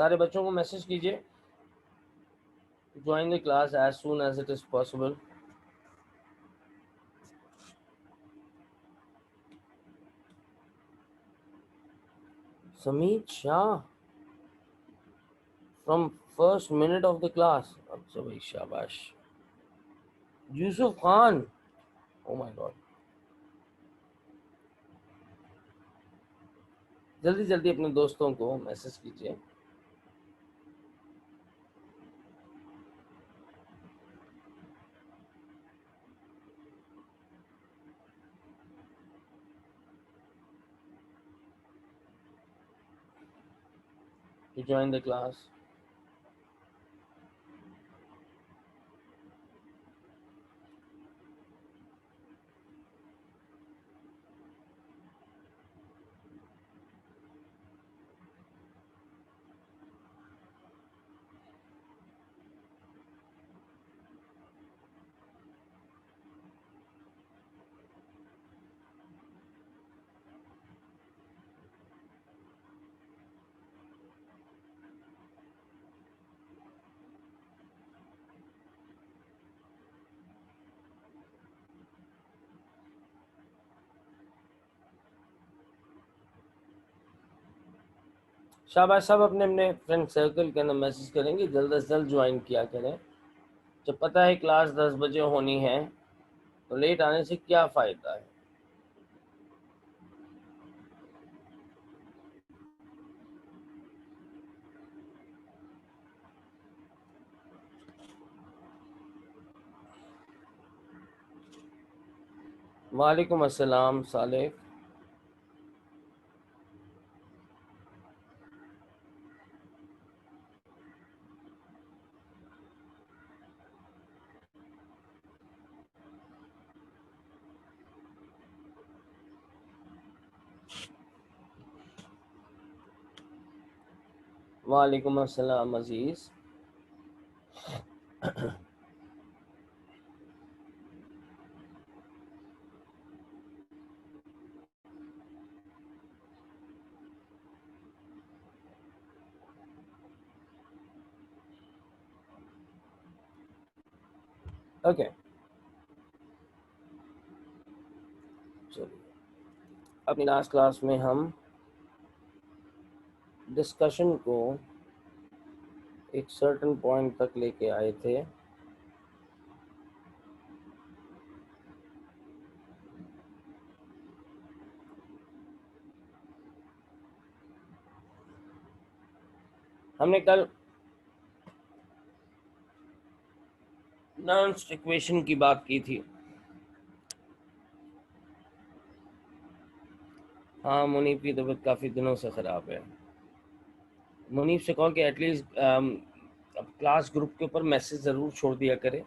सारे बच्चों को मैसेज कीजिए, join the class as soon as it is possible. Samit Shah from first minute of the class. अच्छा भाई शाबाश। Yusuf Khan, oh my God. जल्दी जल्दी अपने दोस्तों को मैसेज कीजिए। to join the class. शाबाश, सब अपने अपने फ्रेंड सर्कल के अंदर मैसेज करेंगे, जल्द से जल्द ज्वाइन किया करें। जब पता है क्लास 10 बजे होनी है तो लेट आने से क्या फ़ायदा है। वालेकुम अस्सलाम सालेह। वालेकुम अस्सलाम अजीज़। ओके, चलिए अपनी लास्ट क्लास में हम डिस्कशन को एक सर्टेन पॉइंट तक लेके आए थे। हमने कल नर्म्स इक्वेशन की बात की थी। हाँ, मुनीब की तबीयत काफ़ी दिनों से ख़राब है। मुनीब से कहो कि एटलीस्ट अब क्लास ग्रुप के ऊपर मैसेज ज़रूर छोड़ दिया करे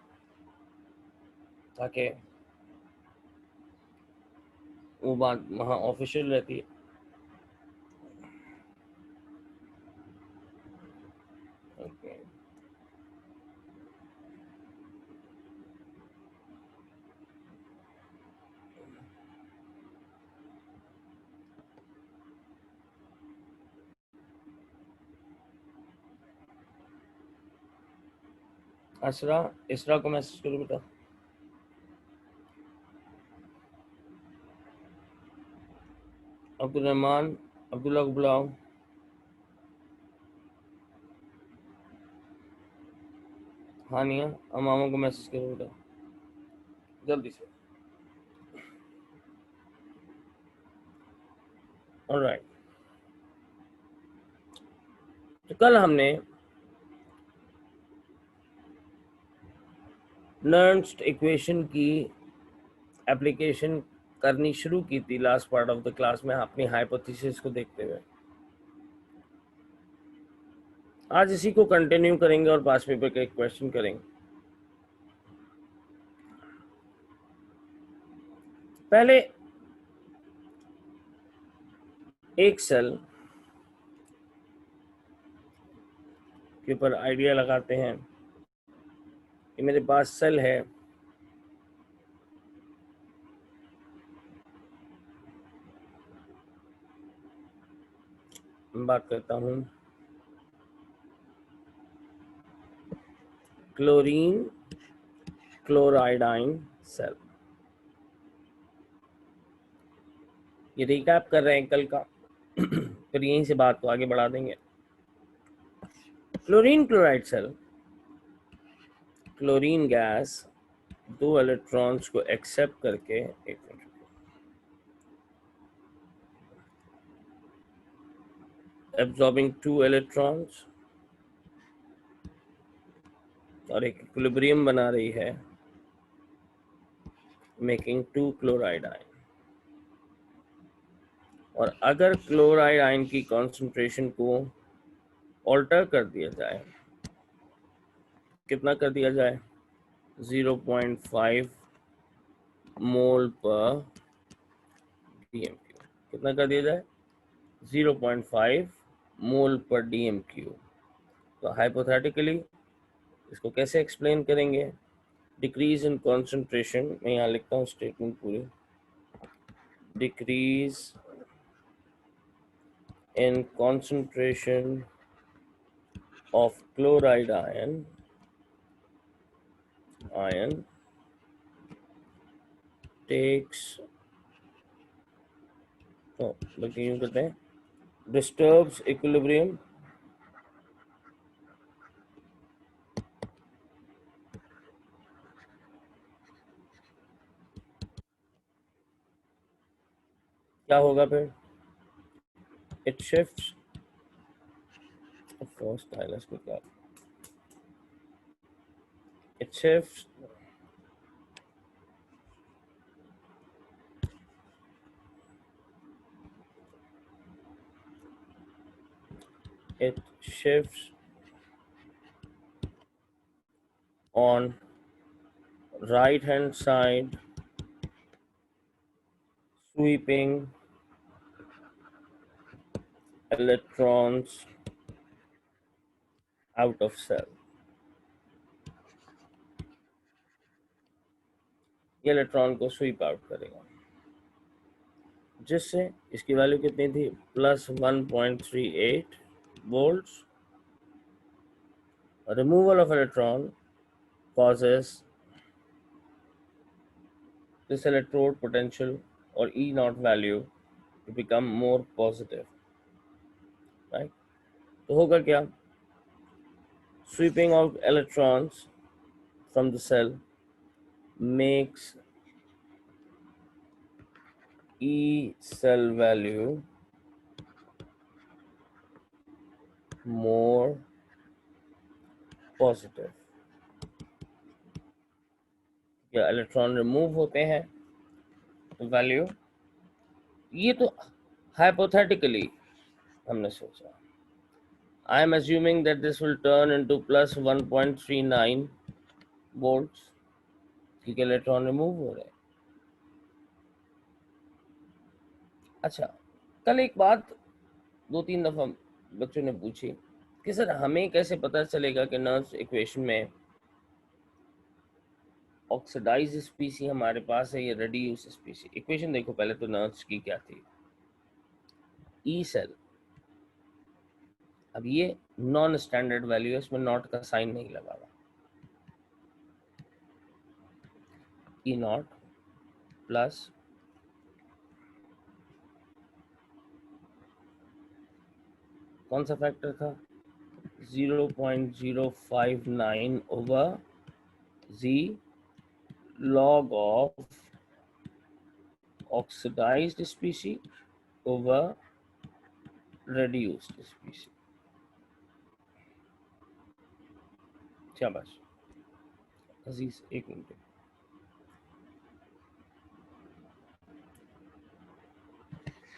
ताकि वो बात वहाँ ऑफिशियल रहती है। ओके, असरा, इसरा को मैसेज करो बेटा। अब्दुल रहमान, अब्दुल्ला को बुलाओ। हानिया, अमामा को मैसेज करो बेटा जल्दी से। ऑलराइट, तो कल हमने नर्म्स इक्वेशन की एप्लीकेशन करनी शुरू की थी last part of the class में अपनी हाइपोथेसिस को देखते हुए। आज इसी को कंटिन्यू करेंगे और पास पेपर का एक क्वेश्चन करेंगे। पहले एक सेल के ऊपर आइडिया लगाते हैं कि मेरे पास सेल है, मैं बात करता हूँ क्लोरीन क्लोराइडाइन सेल। ये रिकैप कर रहे हैं कल का फिर यहीं से बात को आगे बढ़ा देंगे। Chlorine chloride cell, chlorine gas 2 electrons को एक्सेप्ट करके, एक मिनट, एब्जॉर्बिंग 2 इलेक्ट्रॉन्स और एक इक्विलिब्रियम बना रही है, मेकिंग 2 क्लोराइड आयन। और अगर क्लोराइड आयन की कॉन्सेंट्रेशन को ऑल्टर कर दिया जाए, कितना कर दिया जाए, 0.5 मोल पर डीएमक्यू, कितना कर दिया जाए, 0.5 मोल पर डीएमक्यू। तो हाइपोथेटिकली इसको कैसे एक्सप्लेन करेंगे, डिक्रीज इन कॉन्सेंट्रेशन, मैं यहाँ लिखता हूँ स्टेटमेंट पूरी, decrease in concentration of chloride ion takes, बल्कि यूँ कहते हैं, disturbs equilibrium क्या होगा फिर, it shifts, of course stylus को क्या, it shifts it shifts on right hand side, sweeping electrons out of cell। ये इलेक्ट्रॉन को स्वीप आउट करेगा, जिससे इसकी वैल्यू कितनी थी, +1.38 volts। Removal of electron causes this electrode potential or E naught value to become more positive, right? तो होगा क्या, sweeping out electrons from the cell makes E cell value more positive। या electron remove होते हैं तो value, ये तो hypothetically हमने सोचा, I am assuming that this will turn into +1.39 volts, क्योंकि इलेक्ट्रॉन रिमूव हो रहे हैं। अच्छा, कल एक बात 2-3 दफा बच्चों ने पूछी कि सर हमें कैसे पता चलेगा कि नर्व्स इक्वेशन में ऑक्सीडाइज स्पीसी हमारे पास है या रेड्यूस स्पीसी। इक्वेशन देखो पहले तो नर्व्स की क्या थी, ई सेल। अब ये नॉन स्टैंडर्ड वैल्यू है, इसमें नॉट का साइन नहीं लगा हुआ, ई नॉट प्लस कौन सा फैक्टर था, 0.059 over G log of oxidized species over reduced species। शाबाश अजीज, एक minute,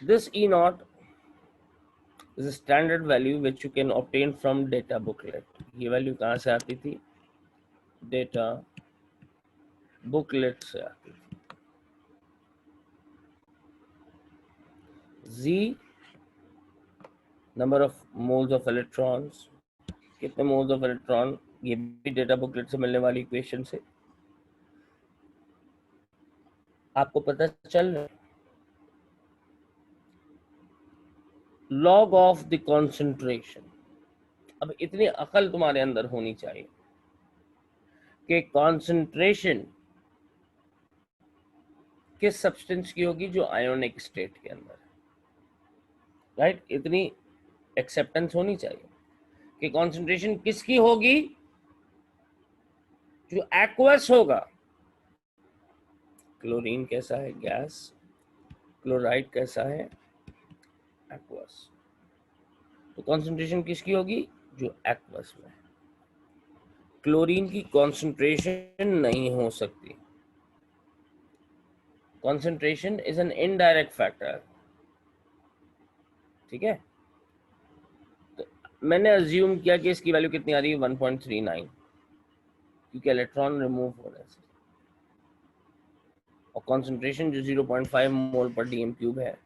this E naught is a standard value which you can obtain from data booklet। ये वैल्यू कहाँ से आती थी, डेटा बुकलेट से आती थी। Z number of moles of electrons, कितने मोल्स ऑफ इलेक्ट्रॉन, ये भी डेटा बुकलेट से मिलने वाली इक्वेशन से आपको पता चल रहा है। लॉग ऑफ द कॉन्सेंट्रेशन, अब इतनी अकल तुम्हारे अंदर होनी चाहिए, कि कॉन्सेंट्रेशन किस सब्सटेंस की होगी जो आयोनिक स्टेट के अंदर है, राइट? इतनी एक्सेप्टेंस होनी चाहिए कि कॉन्सेंट्रेशन किसकी होगी जो एक्वस होगा। क्लोरीन कैसा है? गैस। क्लोराइड कैसा है? एक्वस। तो कॉन्सेंट्रेशन किसकी होगी जो एक्वस में है। क्लोरीन की कॉन्सेंट्रेशन नहीं हो सकती। Concentration is an indirect factor, ठीक है? तो मैंने अज्यूम किया कि इसकी वैल्यू कितनी आ रही है, 1.39, क्योंकि इलेक्ट्रॉन रिमूव हो रहे हैं। और कॉन्सेंट्रेशन जो 0.5 मोल पर डीएम क्यूब है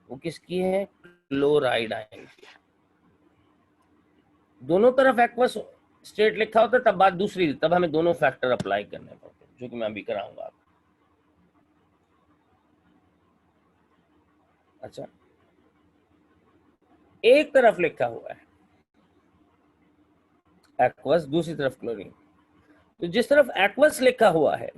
वो किसकी है? क्लोराइड आयन की। दोनों तरफ एक्वस स्टेट लिखा होता तब बात दूसरी, तब हमें दोनों फैक्टर अप्लाई करने पड़ते, जो कि मैं अभी कराऊंगा आपको। अच्छा, एक तरफ लिखा हुआ है एक्वस, दूसरी तरफ क्लोरीन। तो जिस तरफ एक्वस लिखा हुआ है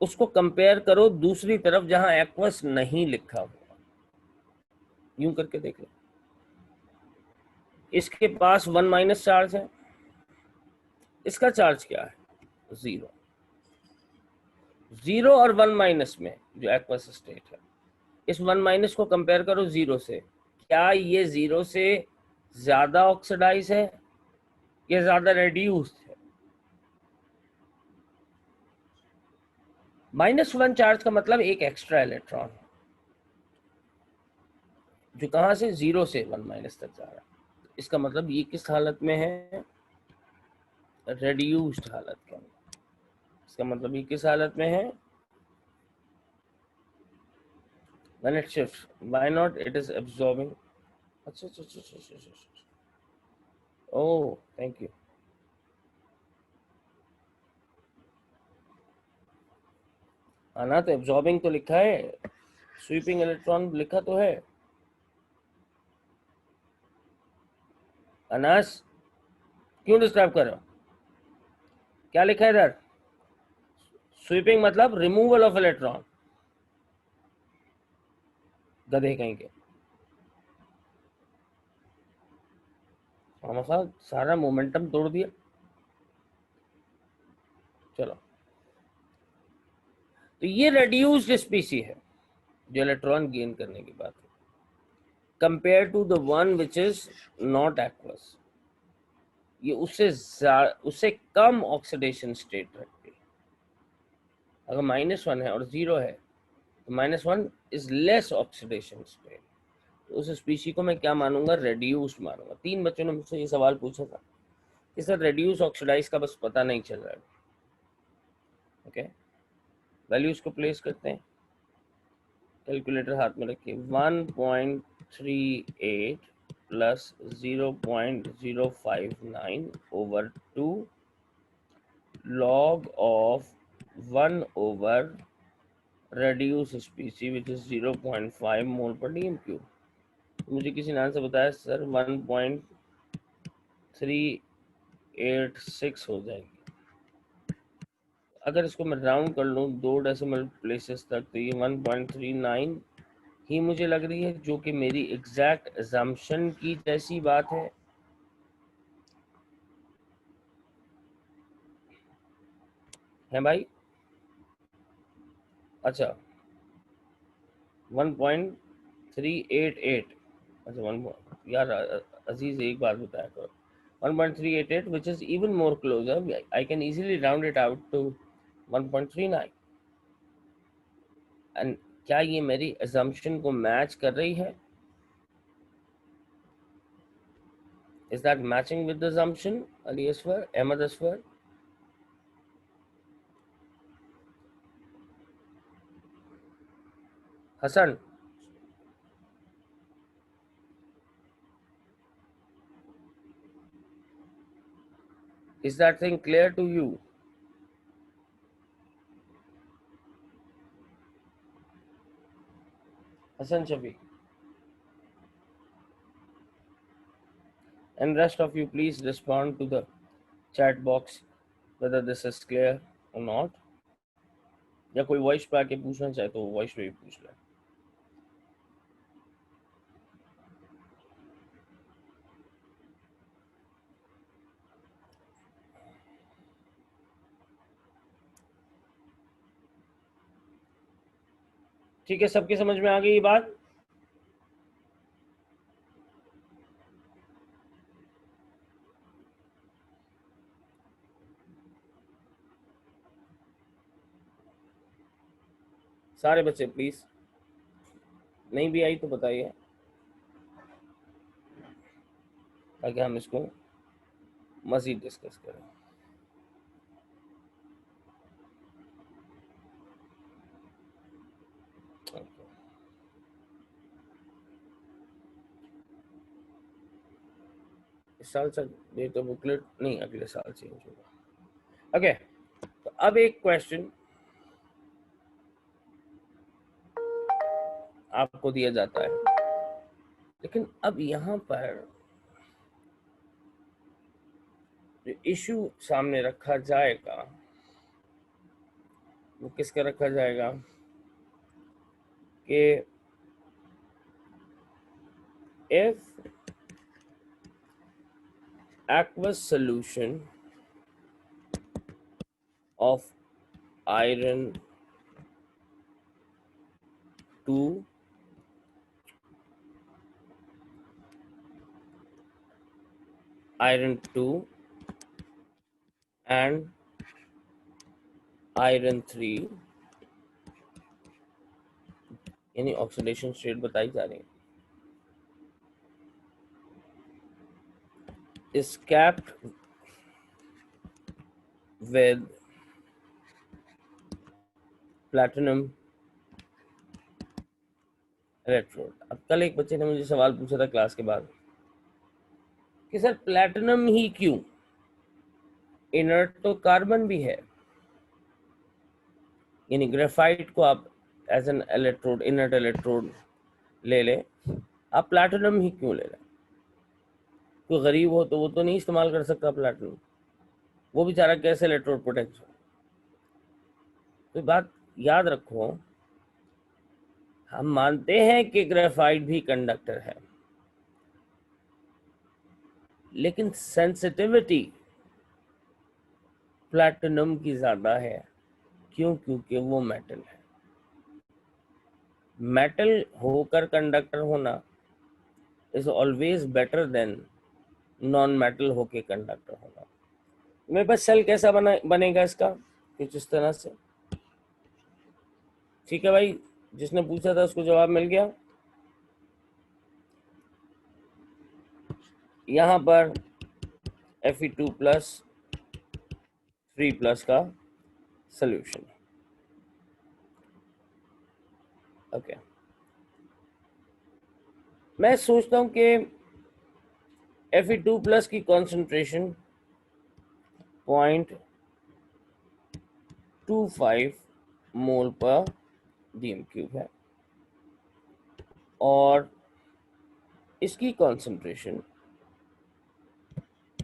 उसको कंपेयर करो दूसरी तरफ जहां एक्वस नहीं लिखा हुआ। यूं करके देख लो, इसके पास 1 माइनस चार्ज है, इसका चार्ज क्या है? 0। 0 और 1 माइनस में जो एक्वस स्टेट है, इस 1 माइनस को कंपेयर करो 0 से। क्या ये 0 से ज्यादा ऑक्सीडाइज है या ज्यादा रेड्यूस्ड है? -1 चार्ज का मतलब एक एक्स्ट्रा इलेक्ट्रॉन है जो कहां से 0 से 1 माइनस तक जा रहा है। इसका मतलब ये किस हालत में है? रेड्यूस्ड हालत के अंदर। इसका मतलब ये किस हालत में है? When it shifts, why not? It is absorbing. अच्छा अच्छा अच्छा अच्छा अच्छा अच्छा। ओह, थैंक यू। आना तो एब्जॉर्बिंग तो लिखा है, स्वीपिंग इलेक्ट्रॉन लिखा तो है। अनास, क्यों डिस्टर्ब कर रहे हो? क्या लिखा है इधर? स्वीपिंग मतलब रिमूवल ऑफ इलेक्ट्रॉन। गधे कहीं के। हमारा सारा मोमेंटम तोड़ दिया। चलो, तो ये रेड्यूस्ड स्पीसी है जो इलेक्ट्रॉन गेन करने की बात है, compare to the one which is not aqueous. ये उससे कम ऑक्सीडेशन स्टेट रखती है। अगर -1 है और 0 है तो -1 इज लेस ऑक्सीडेशन स्टेट। तो उस स्पीशी को मैं क्या मानूंगा? रेड्यूस्ड मानूंगा। 3 बच्चों ने मुझसे ये सवाल पूछा था कि सर रेड्यूस ऑक्सीडाइज का बस पता नहीं चल रहा है। ओके, वैल्यूज को प्लेस करते हैं। कैलकुलेटर हाथ में रखिए। 1.38 plus 0.059 over 2 log of 1 over reduced species which is 0.5 मोल पर डीएम क्यूब। मुझे किसी ने आंसर बताया सर 1.386 हो जाएगी। अगर इसको मैं राउंड कर लूँ 2 डेसिमल प्लेसेस तक तो ये 1.39 ही मुझे लग रही है, जो कि मेरी एग्जैक्ट अजम्पशन की जैसी बात है भाई। अच्छा, 1.388। अच्छा, यार अजीज एक बात बताया करो। 1.388 which is even more closer. I can easily round it out to 1.39। And क्या ये मेरी assumption को मैच कर रही है? Is that matching with the assumption? Ali Aswar, Ahmad Aswar? Hassan? Is that thing clear to you? Hassan Shafi? And rest of you, please respond to the chat box whether this is clear or not, या कोई voice पे आके पूछना चाहे तो voice पे भी पूछ ले। ठीक है, सबके समझ में आ गई ये बात? सारे बच्चे प्लीज, नहीं भी आई तो बताइए ताकि हम इसको मजीद डिस्कस करें। इस साल से डेटा बुकलेट नहीं, अगले साल चेंज होगा। ओके, तो अब एक क्वेश्चन आपको दिया जाता है, लेकिन अब यहाँ पर जो इशू सामने रखा जाएगा वो किसका रखा जाएगा कि if aqueous solution of iron 2 and iron 3 यानी ऑक्सीडेशन स्टेट बताई जा रही है, is capped with platinum electrode. अब कल एक बच्चे ने मुझे सवाल पूछा था क्लास के बाद कि सर प्लैटिनम ही क्यों, इनर्ट तो कार्बन भी है, यानी ग्रेफाइट को आप as an electrode, inert electrode ले ले, आप प्लैटिनम ही क्यों ले लें? कोई गरीब हो तो वो तो नहीं इस्तेमाल कर सकता प्लैटिनम, वो बेचारा कैसे इलेक्ट्रोड प्रोटेक्ट हो? तो बात याद रखो, हम मानते हैं कि ग्रेफाइट भी कंडक्टर है, लेकिन सेंसिटिविटी प्लैटिनम की ज्यादा है। क्यों? क्योंकि वो मेटल है। मेटल होकर कंडक्टर होना is always better than non metal होके कंडक्टर होना। मेरे पास सेल कैसा बनेगा इसका, कुछ इस तरह से। ठीक है भाई, जिसने पूछा था उसको जवाब मिल गया। यहाँ पर Fe2+ 3+ का सोल्यूशन। ओके, मैं सोचता हूं कि Fe2+ की कॉन्सेंट्रेशन 0.25 मोल पर dm³ है और इसकी कॉन्सेंट्रेशन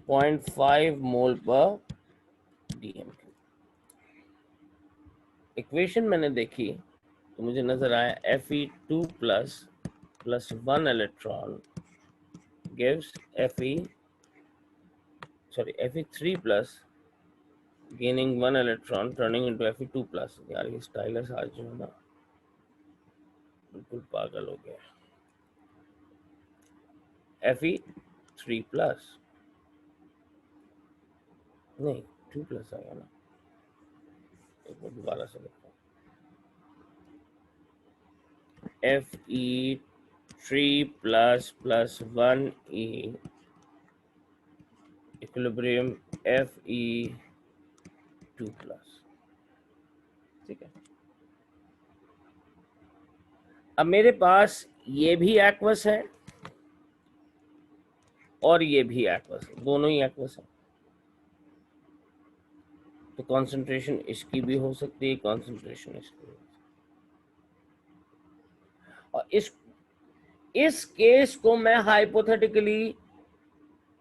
0.5 मोल पर dm³। इक्वेशन मैंने देखी तो मुझे नजर आया Fe2+ plus 1 electron gives Fe3+ gaining 1 electron turning into Fe2+। यार ये स्टाइलस आज जो है ना बिल्कुल पागल हो गया। Fe3+ नहीं 2+ आएगा ना, एक बार दोबारा से लिखता हूँ। Fe3+ plus 1e equilibrium Fe2+। ठीक है, अब मेरे पास ये भी एक्वस है और ये भी एक्वस है, दोनों ही एक्वस है, तो कंसंट्रेशन इसकी भी हो सकती है, कंसंट्रेशन इसकी भी। और इस केस को मैं हाइपोथेटिकली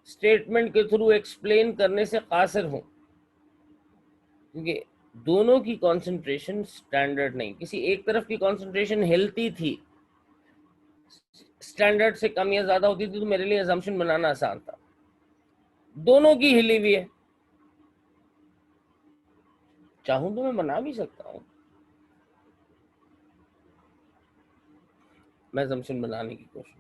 स्टेटमेंट के थ्रू एक्सप्लेन करने से कासिर हूं, क्योंकि दोनों की कंसंट्रेशन स्टैंडर्ड नहीं, किसी एक तरफ की कंसंट्रेशन हिलती थी, स्टैंडर्ड से कम या ज्यादा होती थी, तो मेरे लिए अजम्पशन बनाना आसान था। दोनों की हिली हुई है, चाहूं तो मैं बना भी सकता हूं। मैं अजम्पशन बनाने की कोशिश,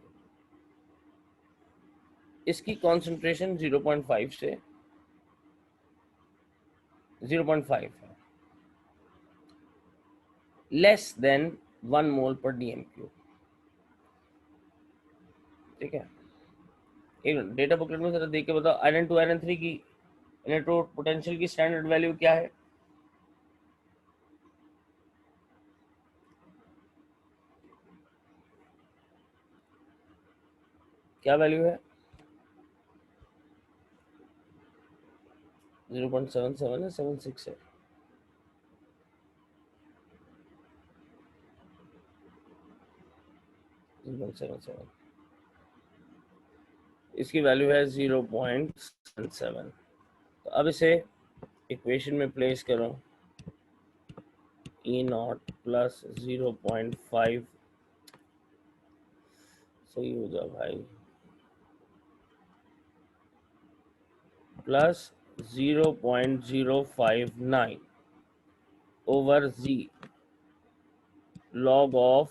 इसकी कंसंट्रेशन 0.5 से 0.5 है, लेस देन 1 मोल पर डीएम क्यूब। ठीक है, एक डेटा बुकलेट में जरा देख के बताओ, आयरन 2 आयरन 3 की इलेक्ट्रोड पोटेंशियल की स्टैंडर्ड वैल्यू क्या है? क्या वैल्यू है? 0.77 है, 76 है। इसकी वैल्यू है 0.77। तो अब इसे इक्वेशन में प्लेस करो, E0 प्लस 0.5, सही हो जाए भाई, plus 0.059 over Z log of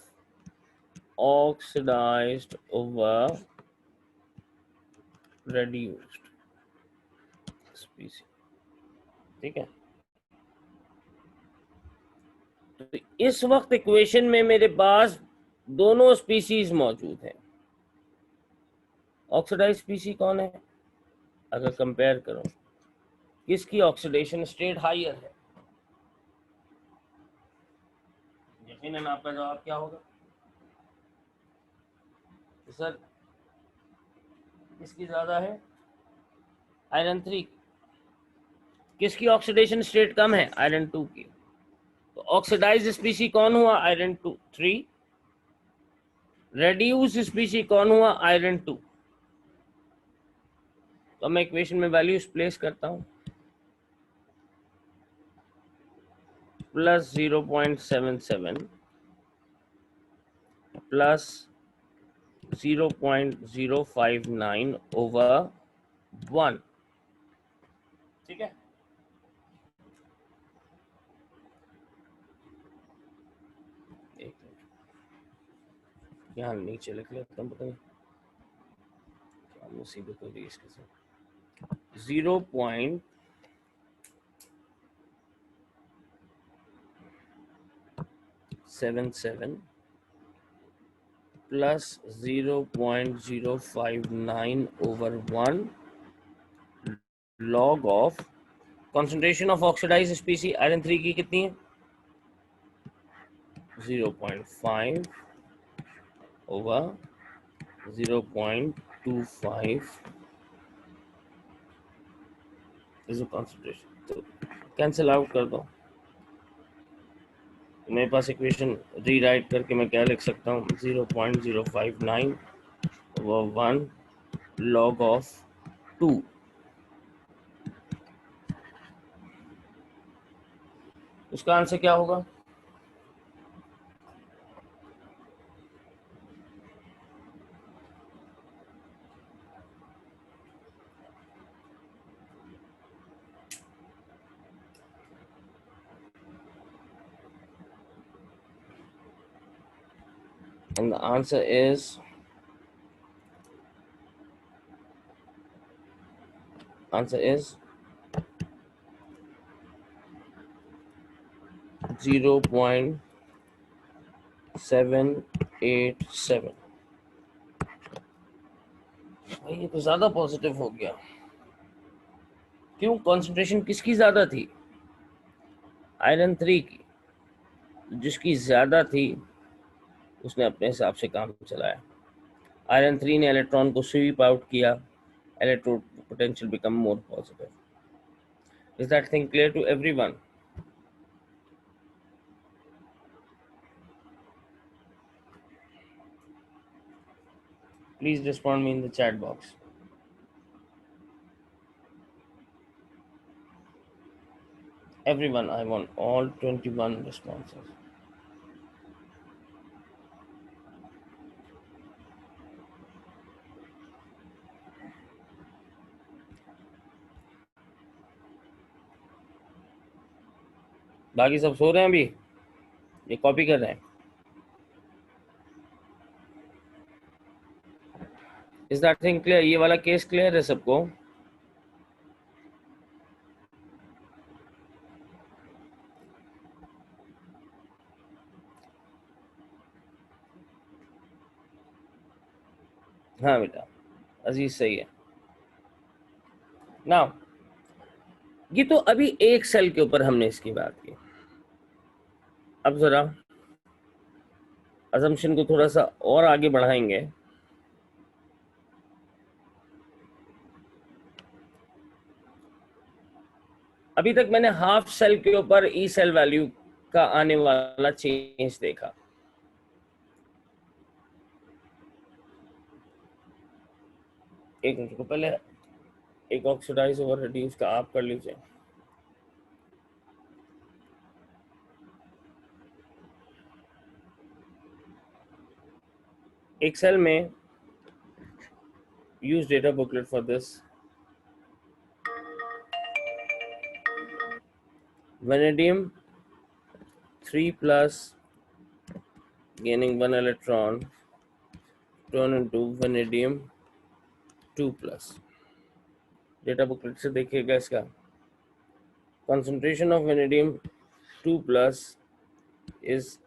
oxidized over reduced species। ठीक है, तो इस वक्त इक्वेशन में मेरे पास दोनों स्पीसीज मौजूद हैं। ऑक्सीडाइज स्पीसी कौन है? अगर कंपेयर करो, किसकी ऑक्सीडेशन स्टेट हायर है? यकीनन आपका जवाब क्या होगा? तो सर किसकी ज्यादा है? आयरन 3। किसकी ऑक्सीडेशन स्टेट कम है? आयरन 2 की। तो ऑक्सीडाइज स्पीसी कौन हुआ? आयरन 2 3। रेड्यूस स्पीसी कौन हुआ? आयरन 2। तो मैं इक्वेशन में वैल्यूज प्लेस करता हूं, प्लस 0.77 प्लस 0.059 ओवर 1। ठीक है, एक मिनट यहाँ नीचे लिख लेता हूँ, पता नहीं क्या मुसीबत हो रही है इसके साथ। 0.77 plus 0.059 over 1 log of concentration of oxidize species iron 3 की कितनी है? 0.5 ओवर 0.25 इज कंसंट्रेशन। तो कैंसिल आउट कर दो, तो मेरे पास इक्वेशन रीराइट करके मैं क्या लिख सकता हूँ? 0.059 ओवर 1 लॉग ऑफ 2। उसका आंसर क्या होगा? And the answer is 0.787। भाई ये तो ज्यादा पॉजिटिव हो गया। क्यों? कंसंट्रेशन किसकी ज्यादा थी? आयरन 3 की। जिसकी ज्यादा थी उसने अपने हिसाब से काम चलाया। आयरन 3 ने इलेक्ट्रॉन को स्वीप आउट किया, electrode potential become more positive. Is that thing clear to everyone? Please respond me in the chat box. Everyone, I want all 21 responses. बाकी सब सो रहे हैं अभी, ये कॉपी कर रहे हैं. Is that thing clear? ये वाला केस क्लियर है सबको? हाँ बेटा, अजीज सही है. नाउ ये तो अभी एक सेल के ऊपर हमने इसकी बात की. अब जरा असम्पशन को थोड़ा सा और आगे बढ़ाएंगे. अभी तक मैंने हाफ सेल के ऊपर ई सेल वैल्यू का आने वाला चेंज देखा. एक मिनट को पहले एक ऑक्सीडाइज ओवर रिड्यूस का आप कर लीजिए. एक सेल में use data booklet for this. Vanadium 3+ gaining 1 electron turn into vanadium 2+. Data booklet से देखिएगा इसका. concentration of vanadium 2+ is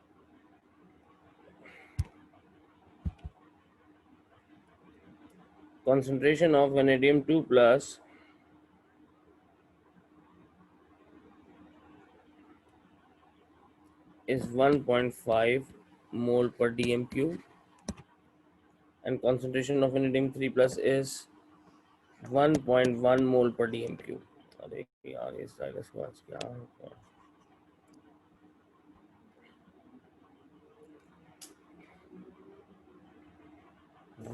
concentration of vanadium 2+ is 1.5 mole per dm cube, and concentration of vanadium 3+ is 1.1 mole per dm cube. अरे यार इस stylus के पास क्या है?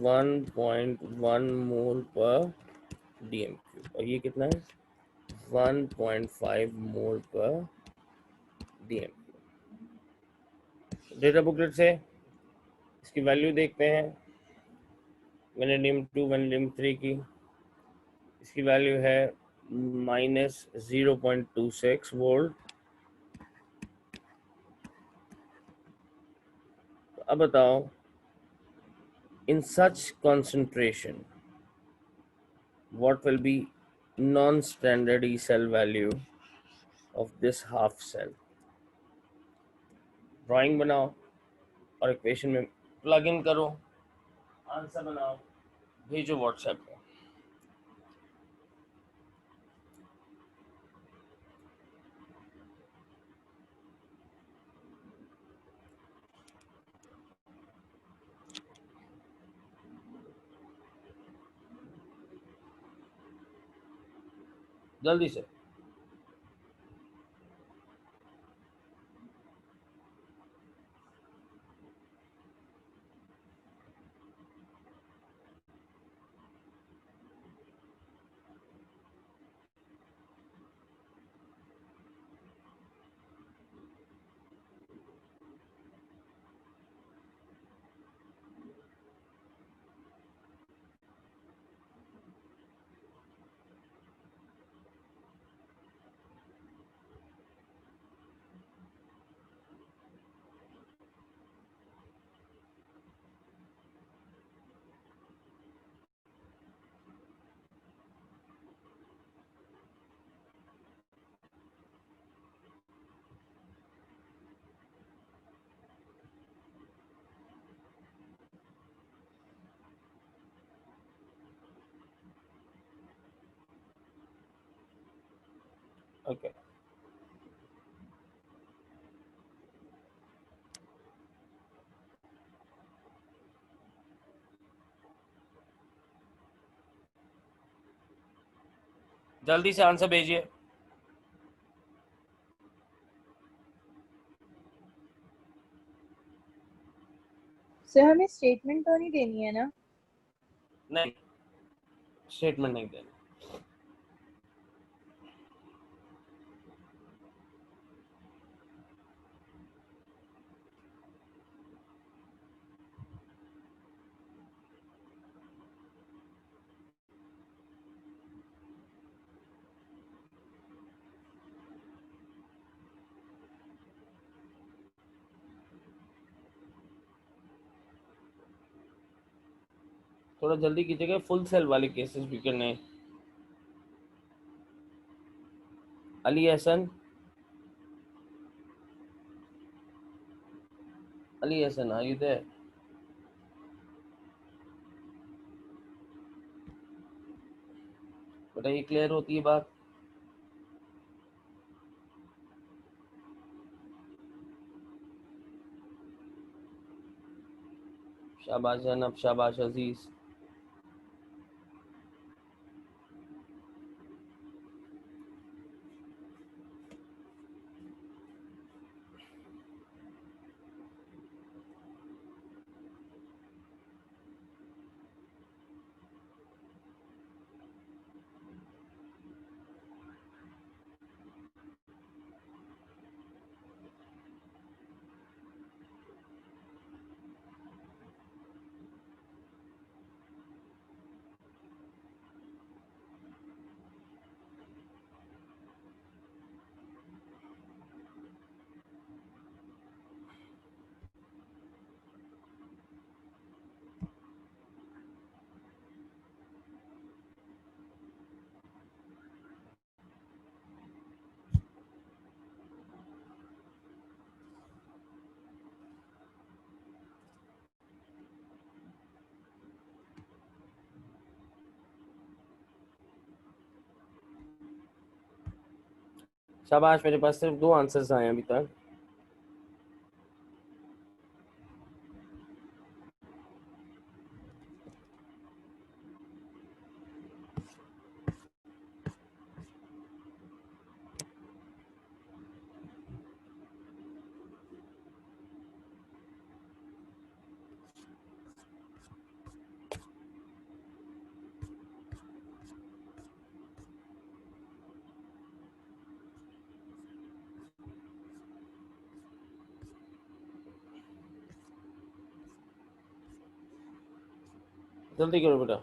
1.1 मोल पर dm क्यूब, और ये कितना है? 1.5 मोल पर dm क्यूब. डेटा बुकलेट से इसकी वैल्यू देखते हैं. वेनेडियम 2 वेनेडियम 3 की इसकी वैल्यू है -0.26 वोल्ट. अब बताओ, in such concentration what will be non-standard E cell value of this half cell? Drawing बनाओ और इक्वेशन में प्लग इन करो, आंसर बनाओ, भेजो व्हाट्सएप पे. जल्दी से. ओके, जल्दी से आंसर भेजिए. सर हमें स्टेटमेंट तो नहीं देनी है ना? नहीं, स्टेटमेंट नहीं देना. थोड़ा जल्दी कीजिएगा, फुल सेल वाले केसेस भी करने हैं। Ali Hasan, Ali Hasan, are you there? बेटा ये क्लियर होती है बात? शाबाश जैनब, शाबाश अजीज। शाबाश, मेरे पास सिर्फ 2 आंसर्स आए हैं अभी तक। जल्दी करो बेटा।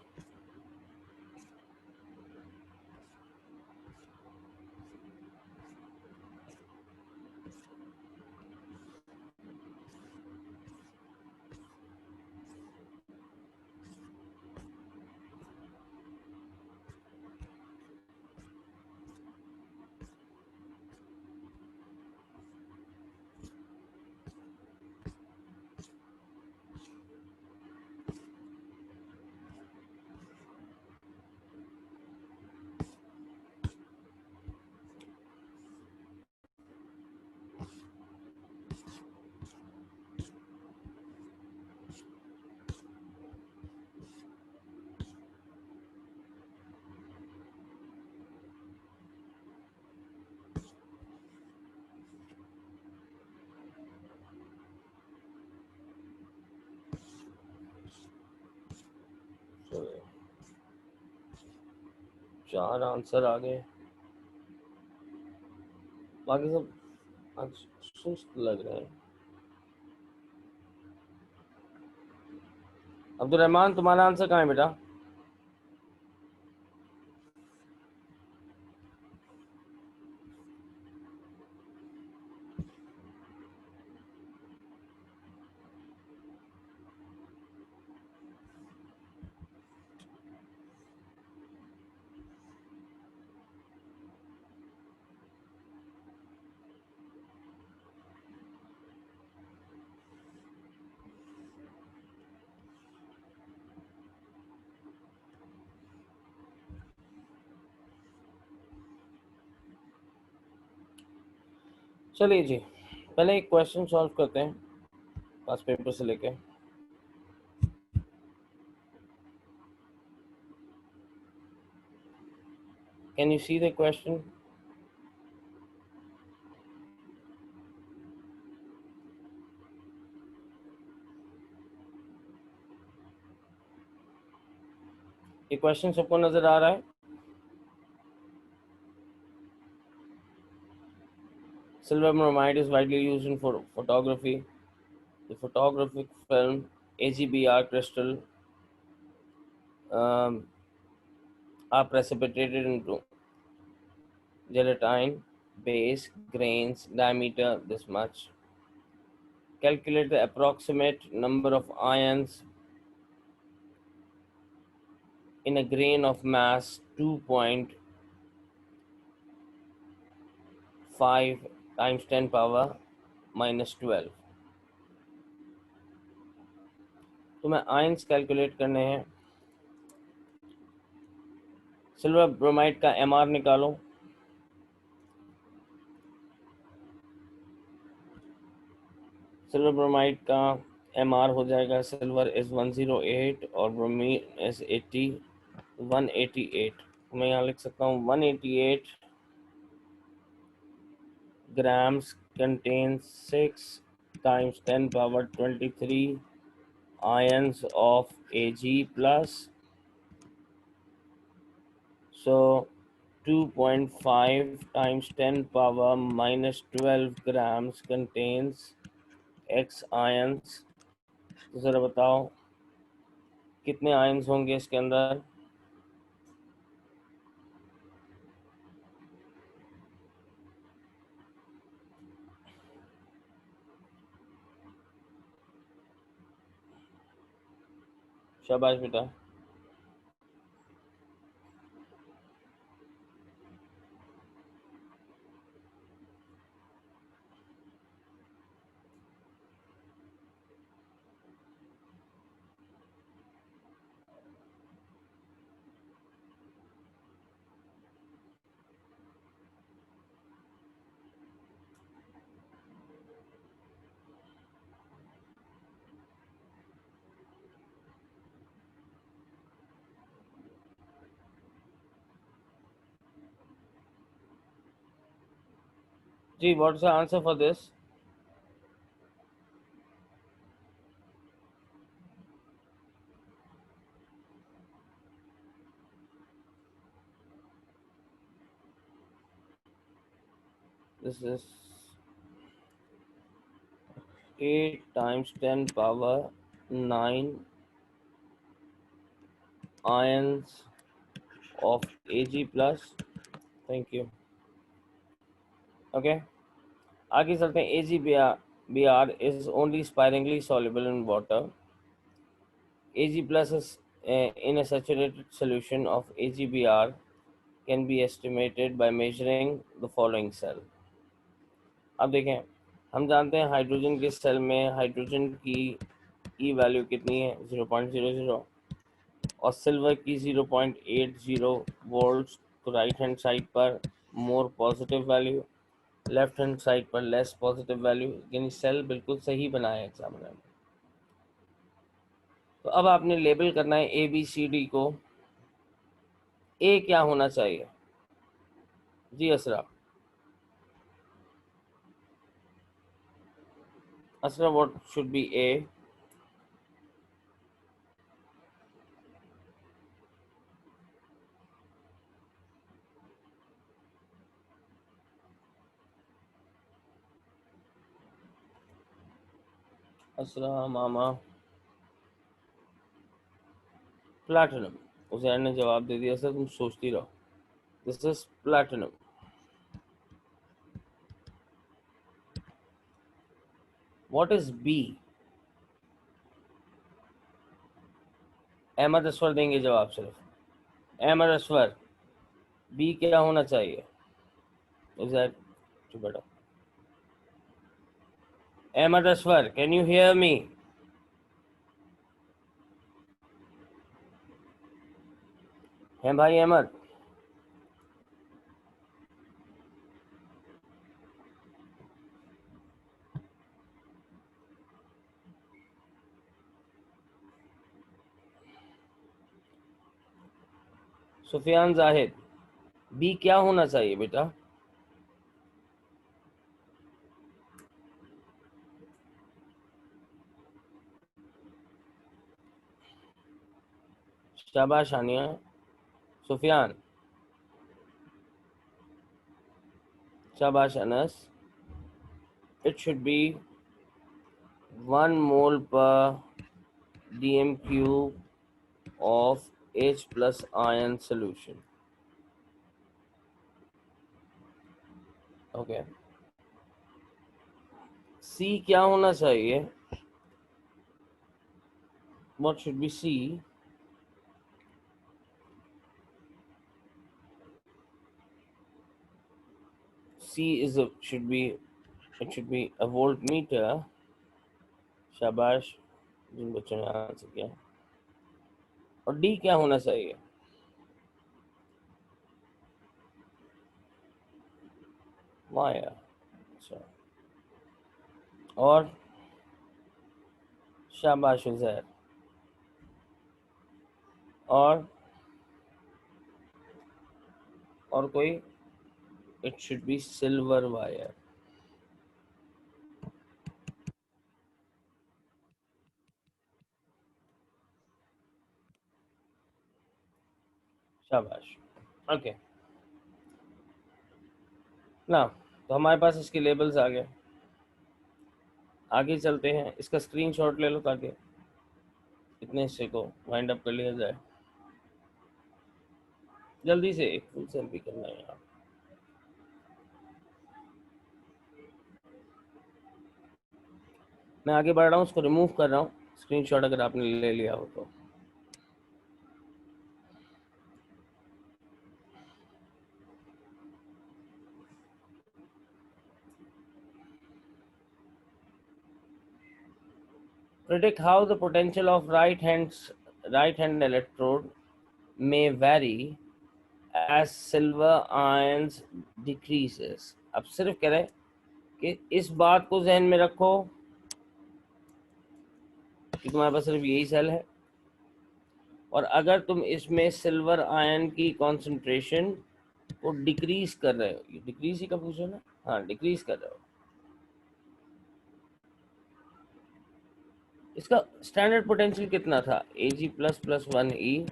चलो, 4 आंसर आ गए, बाकी सब आज सुस्त लग रहे हैं। अब्दुल रहमान, तुम्हारा आंसर कहाँ है बेटा? चलिए जी, पहले एक क्वेश्चन सॉल्व करते हैं पास पेपर से लेके। Can you see the question? ये क्वेश्चन सबको नजर आ रहा है? Silver bromide is widely used in photography. The photographic film AGBR crystal um, are precipitated into gelatin base grains diameter this much. Calculate the approximate number of ions in a grain of mass 2.5 times 10 power minus 12। तो मैं ions calculate करने हैं। Silver bromide का MR निकालो। Silver bromide का MR हो जाएगा, silver is 108 और ब्रोमीन इज 188। मैं यहाँ लिख सकता हूँ 188 grams contains 6 times 10 power 23 ions of Ag plus. So 2.5 times 10 power minus 12 grams contains X ions। तो ज़रा बताओ कितने आयंस होंगे इसके अंदर। शाबाश बेटा। जी, what's the answer for this? This is 8 times 10 power 9 ions of Ag plus। Thank you. Okay, आगे चलते हैं। AgBr is only sparingly soluble in water. Ag plus is in a saturated solution of AgBr can be estimated by measuring the following cell। अब देखें, हम जानते हैं hydrogen के cell में हाइड्रोजन की ई वैल्यू कितनी है, 0.00, और सिल्वर की 0.80 वोल्ट्स। तो राइट हैंड साइड पर more positive value, left hand side पर लेस पॉजिटिव वैल्यू, यानी सेल बिल्कुल सही बना है एग्जामिनर ने। तो अब आपने लेबल करना है ए बी सी डी को। ए क्या होना चाहिए जी Asra? Asra, what should be A? Asra मामा, प्लैटिनम। उजैर ने जवाब दे दिया सर, तुम सोचती रहो। This is platinum. What is B? Ahmad Aswar देंगे जवाब सिर्फ। अहमद असवर, बी क्या होना चाहिए? उजैर चुप बैठो। Ahmad Aswar, can you hear me? हैं भाई अहमद? सुफियान जाहिद, बी क्या होना चाहिए बेटा? शाबाश आनिया। सुफियान, शाबाश Anas. It should be 1 mole per dm cube of H plus ion solution। Okay, C क्या होना चाहिए? What should be C? it should be a voltmeter. शाबाश जिन बच्चों ने आंसर किया। और डी क्या होना चाहिए? वायर। अच्छा, और शाबाश उजैर। और कोई? It should be silver wire. शाबाश। ओके ना, तो हमारे पास इसके लेबल्स आ गए। आगे चलते हैं, इसका स्क्रीनशॉट ले लो ताकि इतने हिस्से को वाइंड अप कर लिया जाए। जल्दी से एक फुल सेल्फी करना है यहाँ। मैं आगे बढ़ रहा हूँ, उसको रिमूव कर रहा हूँ स्क्रीनशॉट, अगर आपने ले लिया हो तो। Predict how the potential of right hand electrode may vary as silver ions decreases. अब सिर्फ कह रहे हैं कि इस बात को जहन में रखो कि तुम्हारे पास सिर्फ यही सेल है, और अगर तुम इसमें सिल्वर आयन की कॉन्सेंट्रेशन को डिक्रीज कर रहे हो, ये डिक्रीज ही का पूछो ना, हाँ डिक्रीज कर रहे हो, इसका स्टैंडर्ड पोटेंशियल कितना था? Ag plus plus 1E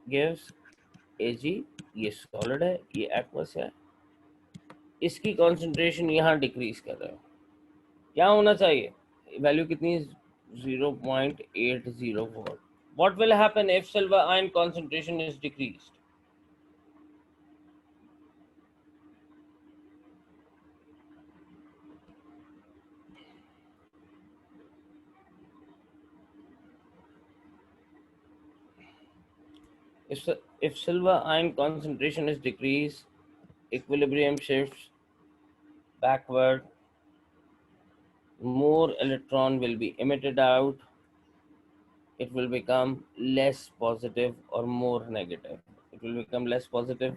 gives Ag। ये सॉलिड है, ये एक्वस है, इसकी कॉन्सेंट्रेशन यहाँ डिक्रीज कर रहे हो, क्या होना चाहिए? वैल्यू कितनी? 0.804। What will happen if silver ion concentration is decreased? If silver ion concentration is decreased, equilibrium shifts backward, more electron will be emitted out, it will become less positive or more negative. It will become less positive।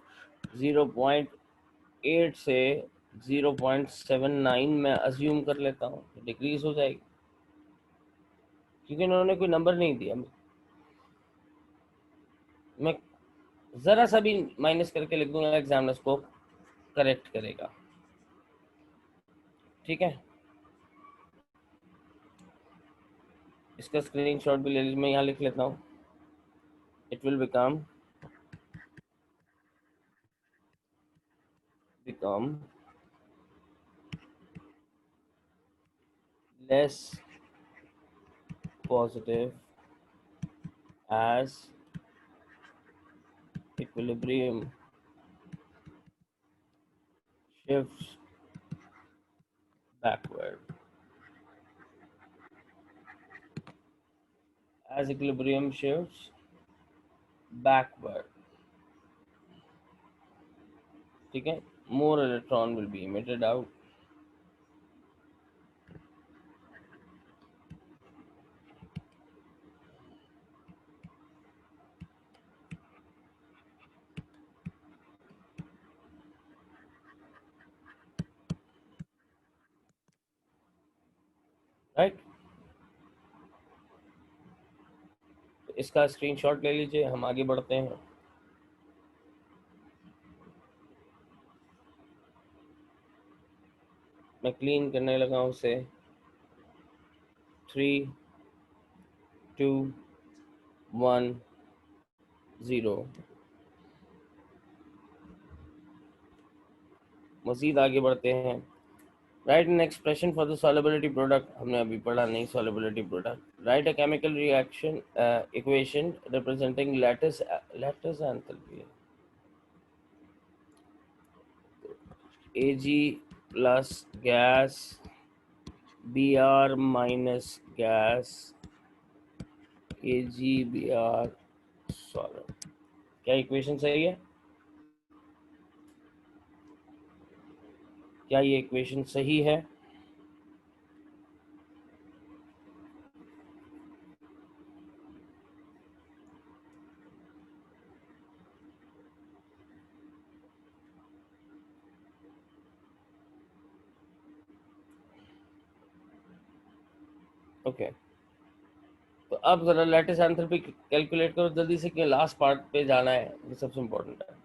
0.8 से 0.79 मैं assume कर लेता हूँ, decrease हो जाएगी, क्योंकि उन्होंने कोई नंबर नहीं दिया। मैं ज़रा सा भी माइनस करके लिख दूंगा, एग्जामिनर को करेक्ट करेगा। ठीक है, इसका स्क्रीनशॉट भी ले लीजिए, मैं यहाँ लिख लेता हूँ। It will become less positive as equilibrium shifts backward। As equilibrium shifts backward, ठीक है, more electron will be emitted out। Right, तो इसका स्क्रीनशॉट ले लीजिए, हम आगे बढ़ते हैं। मैं क्लीन करने लगा हूँ उसे। 3 2 1 0। मजीद आगे बढ़ते हैं। Right an expression for the solubility product, हमने अभी पढ़ा नहीं solubility product. Right a chemical reaction equation representing lattice enthalpy. Ag plus gas, Br minus gas, AgBr solid. क्या इक्वेशन सही है? क्या ये इक्वेशन सही है? ओके तो अब जरा लैटिस एंथैल्पी कैलकुलेट करो जल्दी से, क्यों लास्ट पार्ट पे जाना है, ये सबसे इम्पोर्टेंट है।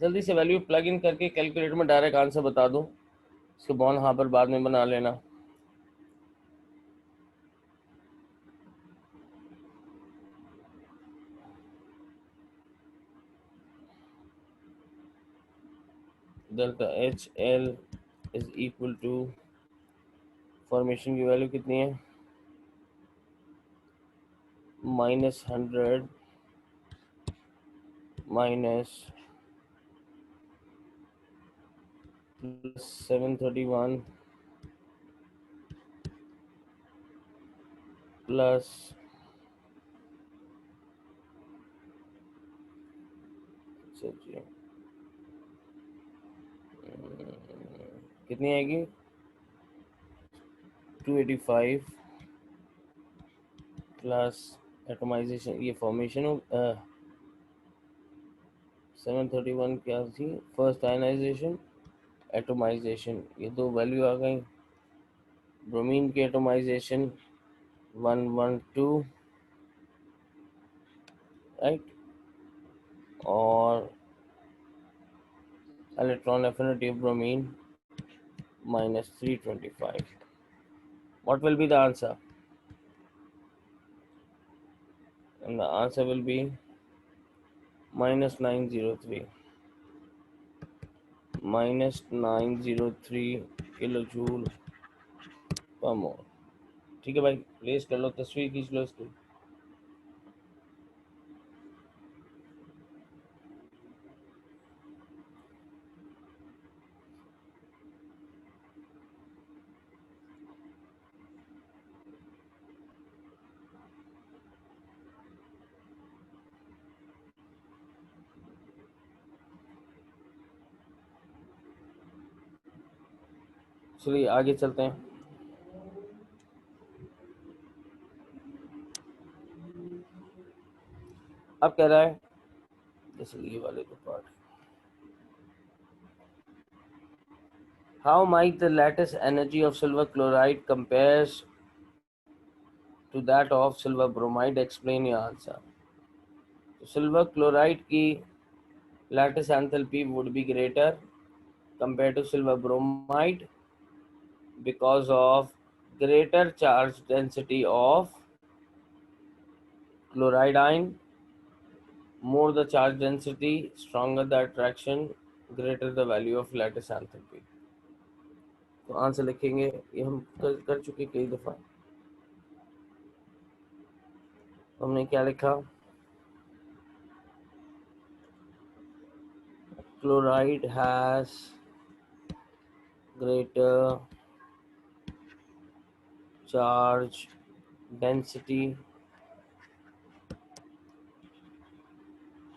जल्दी से वैल्यू प्लग इन करके कैलकुलेटर में डायरेक्ट आंसर बता दो, इसके बॉन यहाँ पर बाद में बना लेना। Delta H L is equal to, formation की वैल्यू कितनी है, -100 माइनस 731 प्लस कितनी आएगी 285 प्लस एटोमाइजेशन, ये फॉर्मेशन 731 क्या थी, फर्स्ट आयनाइजेशन एटोमाइजेशन, ये दो वैल्यू आ गई। ब्रोमीन की एटोमाइजेशन 112 राइट, और electron affinity of bromine -325. What will be the answer? And the answer will be -903 kilojoule per mole। ठीक है भाई, प्लेस कर लो, तस्वीर खींच लो इसकी। चलिए आगे चलते हैं। अब कह रहा है, जैसे ये वाले दो part, how might the lattice energy of silver chloride compares to that of silver bromide? Explain your answer। तो सिल्वर क्लोराइड की lattice enthalpy would be greater compared to silver bromide because of greater charge density of chloride ion, more the charge density, stronger the attraction, greater the value of lattice enthalpy। तो answer लिखेंगे, ये हम कर चुके कई दफा। हमने क्या लिखा, chloride has greater charge density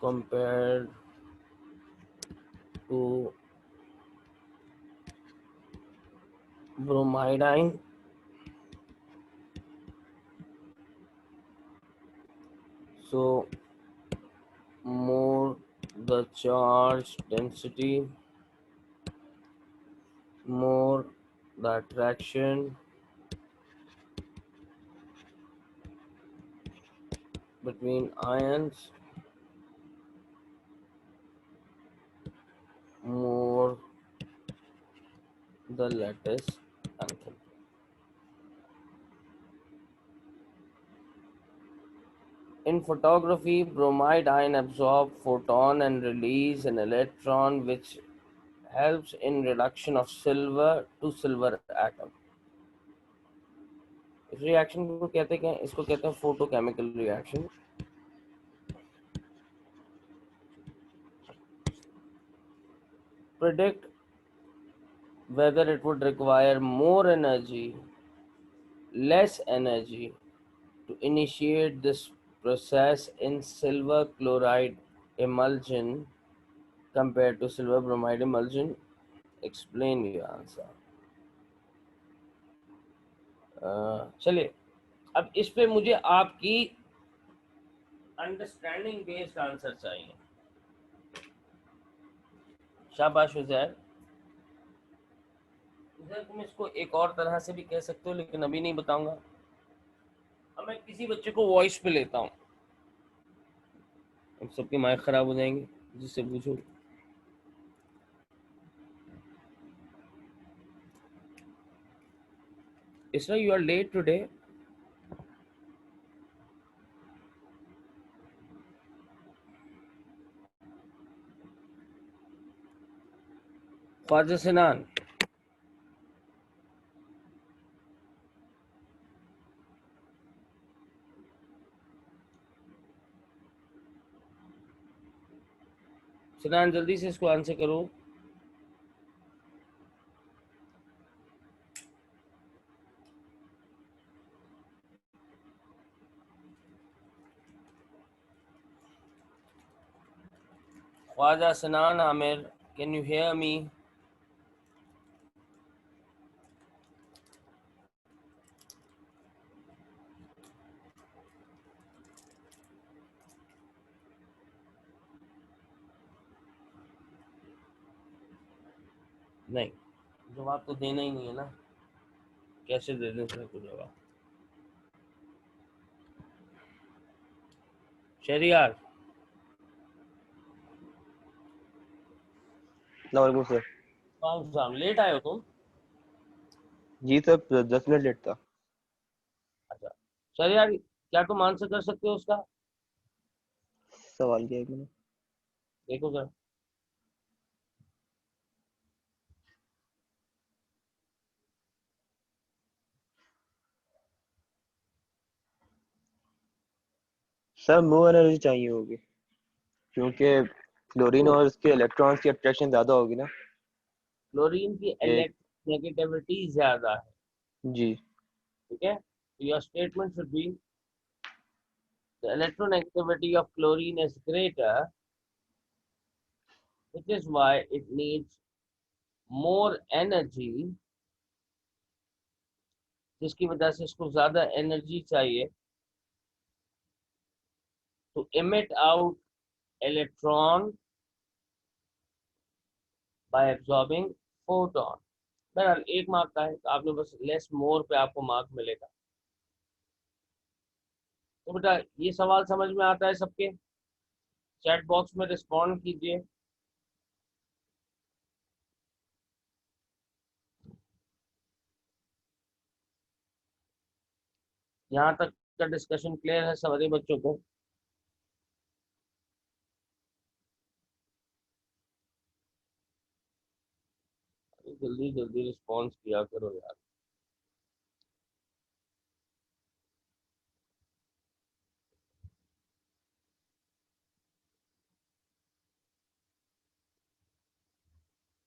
compared to bromide ion, so more the charge density, more the attraction between ions, more the lattice enthalpy। In photography, bromide ion absorb photon and release an electron, which helps in reduction of silver to silver atom। इस reaction को कहते हैं, इसको कहते हैं photochemical reaction. Predict whether it would require more energy, less energy To initiate this process in silver chloride emulsion compared to silver bromide emulsion, explain your answer. चलिए, अब इस पे मुझे आपकी अंडरस्टैंडिंग बेस्ड आंसर चाहिए। शाबाश उजैर। उजैर, तुम इसको एक और तरह से भी कह सकते हो, लेकिन अभी नहीं बताऊंगा। अब मैं किसी बच्चे को वॉइस पे लेता हूँ, अब सबके माइक खराब हो जाएंगे, जिससे पूछो। Isra, you are late today. Khwaja सिनान, सिनान जल्दी से इसको आंसर करो। Khwaja Sinan Aamir, can you hear me? नहीं, जवाब तो देना ही नहीं है ना, कैसे दे दें सर को जवाब? शहरियार, वालेकुम सर। साहब लेट आए हो तुम? जी सर, 10 मिनट लेट था। अच्छा शहरियार, क्या तुम आंसर कर सकते हो उसका? सवाल क्या है मैंने? देखो सर। सर मोर एनर्जी चाहिए होगी, क्योंकि क्लोरीन और इसके इलेक्ट्रॉन्स की अट्रैक्शन ज्यादा होगी ना। क्लोरीन की एक इलेक्ट्रोनेगेटिविटी ज्यादा है, जी। ठीक है? Your statement should be the electronegativity of chlorine is greater, which is why it needs more energy, जिसकी वजह से इसको ज्यादा एनर्जी चाहिए to emit out electron by absorbing photon। बहरहाल एक मार्क का है, तो आपने बस लेस मोर पे आपको मार्क मिलेगा। तो बेटा ये सवाल समझ में आता है सबके? चैट बॉक्स में रिस्पॉन्ड कीजिए। यहाँ तक का डिस्कशन क्लियर है सभी बच्चों को? जल्दी जल्दी रिस्पॉन्स किया करो यार।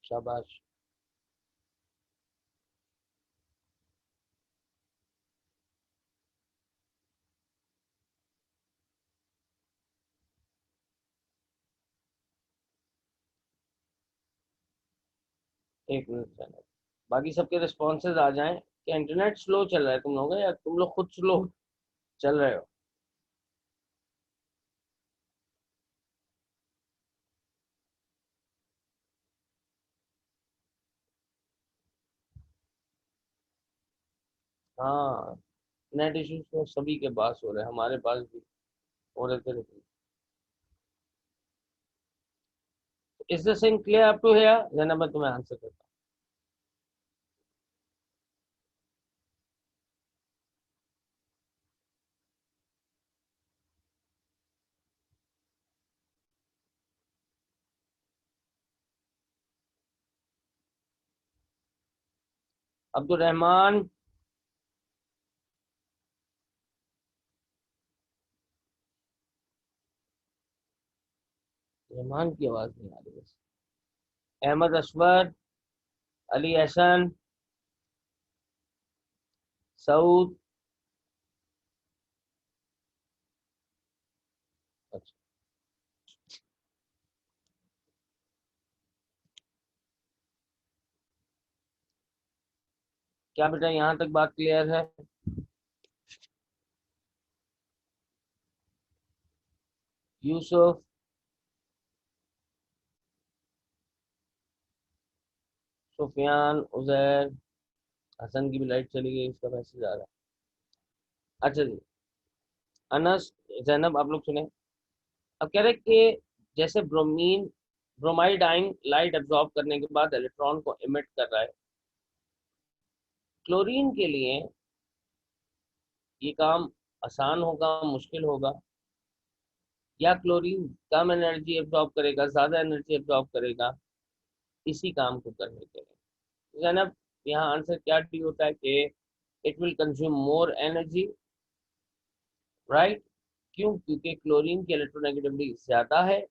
शाबाश। एक मिनट चलो, बाकी सबके रिस्पॉन्सेज आ जाएं। क्या इंटरनेट स्लो चल रहा है तुम लोगों का, या तुम लोग खुद स्लो चल रहे हो? हाँ, नेट इश्यूज तो सभी के पास हो रहे हैं, हमारे पास भी हो रहे थे, लेकिन is this thing clear up to here? या मैं तुम्हें आंसर करता हूँ? अब्दुल रहमान, रहमान की आवाज नहीं आ रही बस। अहमद असवर, अली एहसन, सऊद, क्या बेटा यहाँ तक बात क्लियर है? यूसुफ, सुफियान, उजैर, हसन की भी लाइट चली गई, इसका मैसेज आ रहा है। अच्छा जी, अनस, जैनब, आप लोग सुने। अब कह रहे कि जैसे ब्रोमाइड आयन लाइट एब्जॉर्ब करने के बाद इलेक्ट्रॉन को इमिट कर रहा है, क्लोरीन के लिए ये काम आसान होगा, मुश्किल होगा, या क्लोरीन कम एनर्जी एब्जॉर्ब करेगा, ज्यादा एनर्जी एब्जॉर्ब करेगा इसी काम को करने के लिए? जैनब, यहाँ आंसर क्या डी होता है कि it will consume more energy, right? क्यों? क्योंकि क्लोरीन की इलेक्ट्रोनेगेटिविटी ज्यादा है,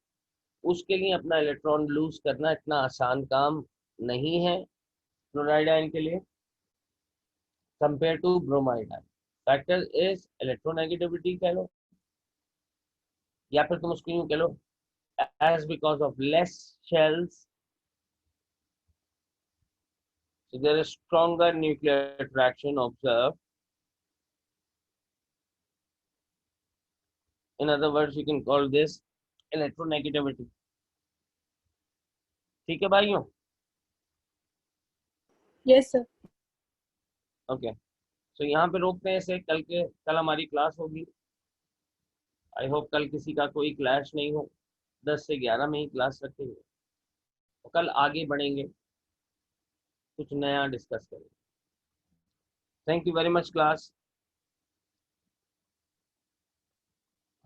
उसके लिए अपना इलेक्ट्रॉन लूज करना इतना आसान काम नहीं है क्लोराइड आयन के लिए compare to bromide ion. Factor is electronegativity कह लो, या फिर तुम उसको यूं कह लो, as because of less shells, so there is stronger nuclear attraction observed. In other words, you can call this electronegativity. ठीक है भाइयों? Yes sir. ओके, तो यहाँ पे रोकते हैं इसे। कल हमारी क्लास होगी। आई होप कल किसी का कोई क्लैश नहीं हो। 10 से 11 में ही क्लास रखेंगे, तो कल आगे बढ़ेंगे, कुछ नया डिस्कस करेंगे। Thank you very much class.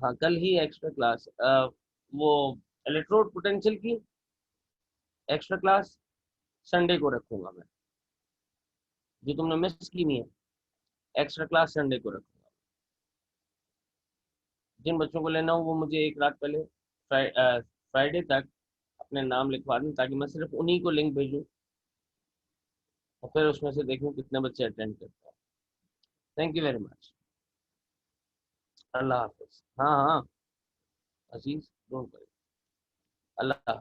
हाँ, कल ही एक्स्ट्रा क्लास, वो इलेक्ट्रोड पोटेंशियल की एक्स्ट्रा क्लास संडे को रखूंगा मैं, जो तुमने मिस की नहीं है। एक्स्ट्रा क्लास संडे को रखूंगा। जिन बच्चों को लेना हो वो मुझे एक रात पहले फ्राइडे तक अपने नाम लिखवा दें, ताकि मैं सिर्फ उन्हीं को लिंक भेजूं और फिर उसमें से देखूं कितने बच्चे अटेंड करते हैं। Thank you very much. अल्लाह हाफिज। हाँ हाँ, अजीज, डोंट वरी। अल्लाह।